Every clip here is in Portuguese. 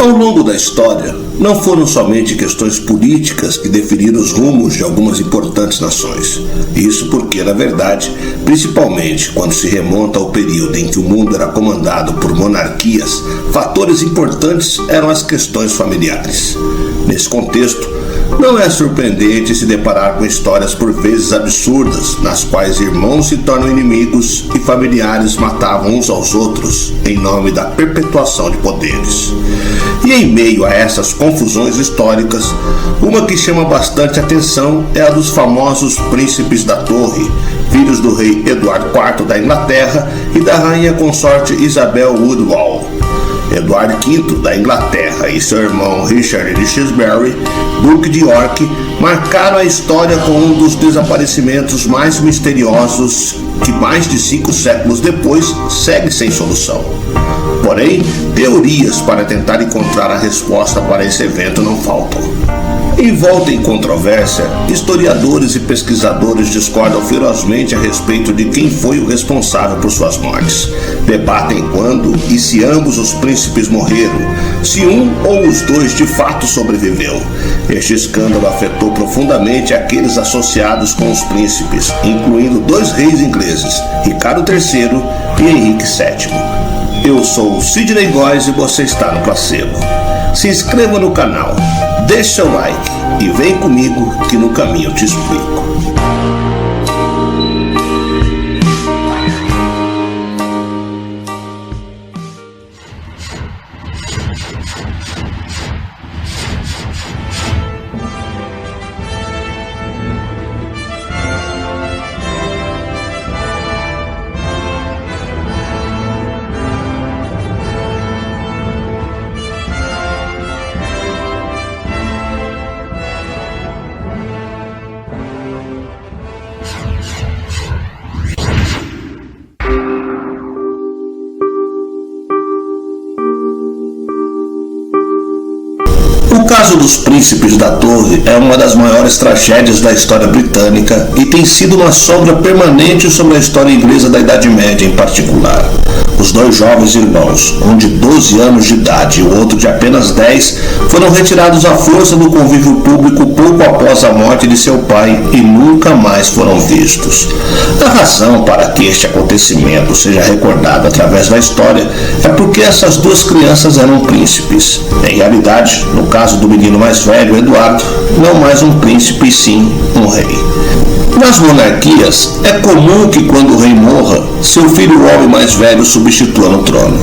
Ao longo da história, não foram somente questões políticas que definiram os rumos de algumas importantes nações. Isso porque, na verdade, principalmente quando se remonta ao período em que o mundo era comandado por monarquias, fatores importantes eram as questões familiares. Nesse contexto, não é surpreendente se deparar com histórias por vezes absurdas, nas quais irmãos se tornam inimigos e familiares matavam uns aos outros em nome da perpetuação de poderes. E em meio a essas confusões históricas, uma que chama bastante atenção é a dos famosos príncipes da Torre, filhos do rei Eduardo IV da Inglaterra e da rainha consorte Isabel Woodville. Eduardo V da Inglaterra e seu irmão Richard de Shrewsbury, Duque de York, marcaram a história com um dos desaparecimentos mais misteriosos que mais de 5 séculos depois segue sem solução. Porém, teorias para tentar encontrar a resposta para esse evento não faltam. Envolta em controvérsia, historiadores e pesquisadores discordam ferozmente a respeito de quem foi o responsável por suas mortes. Debatem quando e se ambos os príncipes morreram, se um ou os dois de fato sobreviveu. Este escândalo afetou profundamente aqueles associados com os príncipes, incluindo 2 reis ingleses, Ricardo III e Henrique VII. Eu sou o Sidney Góes e você está no Placebo. Se inscreva no canal, deixe seu like e vem comigo que no caminho eu te explico. O caso dos príncipes da Torre é uma das maiores tragédias da história britânica e tem sido uma sombra permanente sobre a história inglesa da Idade Média em particular. Os 2 jovens irmãos, um de 12 anos de idade e o outro de apenas 10, foram retirados à força do convívio público pouco após a morte de seu pai e nunca mais foram vistos. A razão para que este acontecimento seja recordado através da história é porque essas 2 crianças eram príncipes. Em realidade, no caso do menino mais velho, Eduardo, não mais um príncipe e sim um rei. Nas monarquias, é comum que quando o rei morra, seu filho o homem mais velho substitua no trono.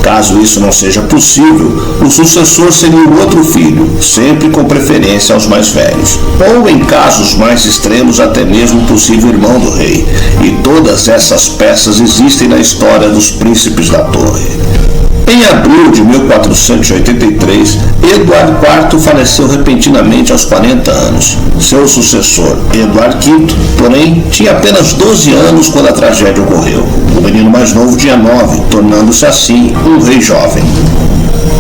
Caso isso não seja possível, o sucessor seria o outro filho, sempre com preferência aos mais velhos. Ou, em casos mais extremos, até mesmo o possível irmão do rei. E todas essas peças existem na história dos príncipes da Torre. Em abril de 1483, Eduardo IV faleceu repentinamente aos 40 anos. Seu sucessor, Eduardo V, porém, tinha apenas 12 anos quando a tragédia ocorreu. O menino mais novo tinha 9, tornando-se assim um rei jovem.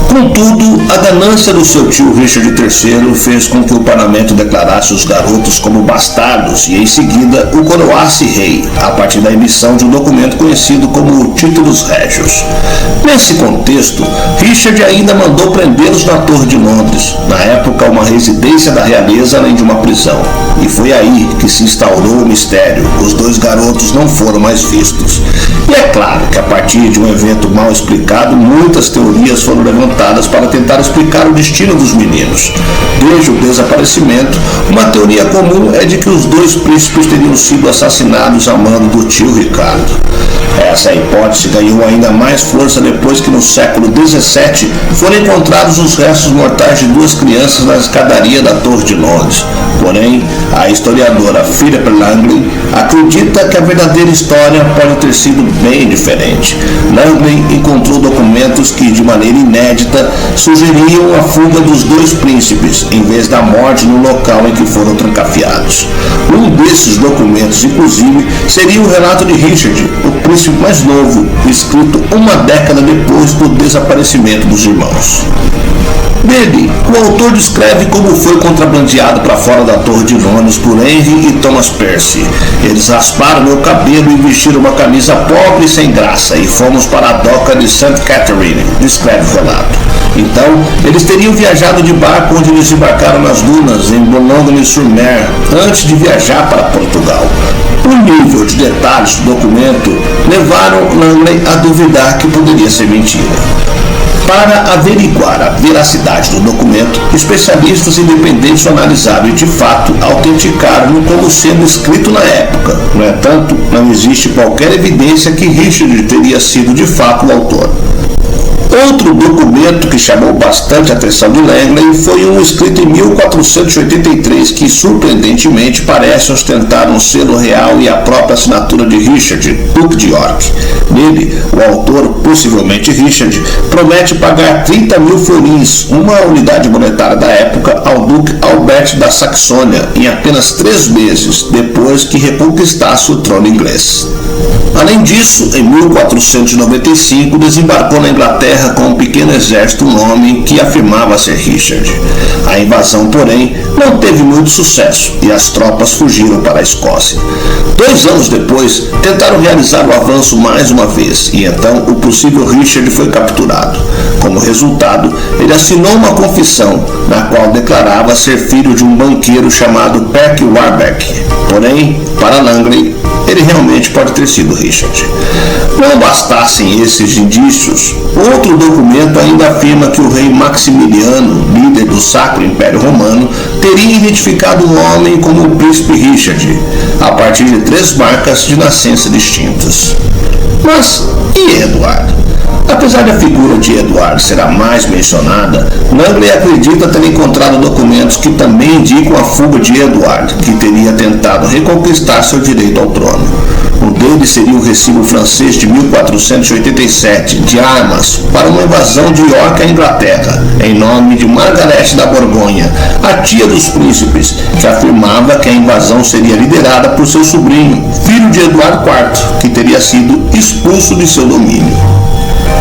Contudo, a ganância do seu tio Richard III fez com que o parlamento declarasse os garotos como bastardos e, em seguida, o coroasse rei, a partir da emissão de um documento conhecido como Títulos Régios. Nesse contexto, Richard ainda mandou prendê-los na Torre de Londres, na época uma residência da realeza além de uma prisão. E foi aí que se instaurou o mistério. Os 2 garotos não foram mais vistos. E é claro que a partir de um evento mal explicado, muitas teorias foram levantadas para tentar explicar o destino dos meninos. Desde o desaparecimento, uma teoria comum é de que os 2 príncipes teriam sido assassinados a mando do tio Ricardo. Essa hipótese ganhou ainda mais força depois que no século XVII foram encontrados os restos mortais de 2 crianças na escadaria da Torre de Londres. Porém, a historiadora Philippa Langley acredita que a verdadeira história pode ter sido bem diferente. Langley encontrou documentos que, de maneira inédita, sugeriam a fuga dos 2 príncipes, em vez da morte no local em que foram trancafiados. Um desses documentos, inclusive, seria o relato de Richard, o príncipe mais novo, escrito uma década depois do desaparecimento dos irmãos. Nele, o autor descreve como foi contrabandeado para fora da Torre de Londres por Henry e Thomas Percy. Eles rasparam o meu cabelo e vestir uma camisa pobre e sem graça, e fomos para a doca de St. Catherine, descreve o relato. Então, eles teriam viajado de barco onde eles embarcaram nas dunas, em Boulogne-sur-Mer, antes de viajar para Portugal. O nível de detalhes do documento levaram Langley a duvidar que poderia ser mentira. Para averiguar a veracidade do documento, especialistas independentes o analisaram e, de fato, autenticaram-no como sendo escrito na época. No entanto, não existe qualquer evidência que Richard teria sido, de fato, o autor. Outro documento que chamou bastante a atenção de Langley foi um escrito em 1483 que, surpreendentemente, parece ostentar um selo real e a própria assinatura de Richard, Duque de York. Nele, o autor, possivelmente Richard, promete pagar 30.000 florins, uma unidade monetária da época, ao Duque Albert da Saxônia, em apenas 3 meses, depois que reconquistasse o trono inglês. Além disso, em 1495, desembarcou na Inglaterra com um pequeno exército um homem que afirmava ser Richard. A invasão, porém, não teve muito sucesso e as tropas fugiram para a Escócia. 2 anos depois, tentaram realizar o avanço mais uma vez e então o possível Richard foi capturado. Como resultado, ele assinou uma confissão na qual declarava ser filho de um banqueiro chamado Percy Warbeck. Porém, para Langley, ele realmente pode ter sido Richard. Não bastassem esses indícios, outro documento ainda afirma que o rei Maximiliano, líder do Sacro Império Romano, teria identificado um homem como o príncipe Richard, a partir de 3 marcas de nascença distintas. Mas e Eduardo? Apesar da figura de Eduardo ser a mais mencionada, Langley acredita ter encontrado documentos que também indicam a fuga de Eduardo, que teria tentado reconquistar seu direito ao trono. Um deles seria o recibo francês de 1487 de armas para uma invasão de York à Inglaterra, em nome de Margarete da Borgonha, a tia dos príncipes, que afirmava que a invasão seria liderada por seu sobrinho, filho de Eduardo IV, que teria sido expulso de seu domínio.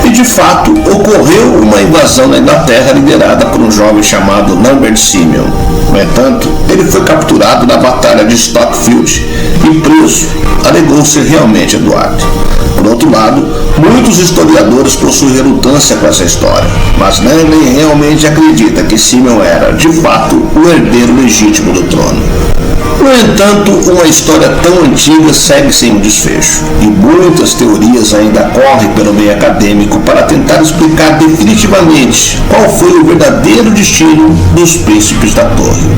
E de fato, ocorreu uma invasão na Inglaterra liderada por um jovem chamado Lambert Simeon. No entanto, ele foi capturado na Batalha de Stockfield e preso. Alegou ser realmente Eduardo. Por outro lado, muitos historiadores possuem relutância com essa história, mas Langley realmente acredita que Simeon era, de fato, o herdeiro legítimo do trono. No entanto, uma história tão antiga segue sem um desfecho, e muitas teorias ainda correm pelo meio acadêmico para tentar explicar definitivamente qual foi o verdadeiro destino dos príncipes da Torre.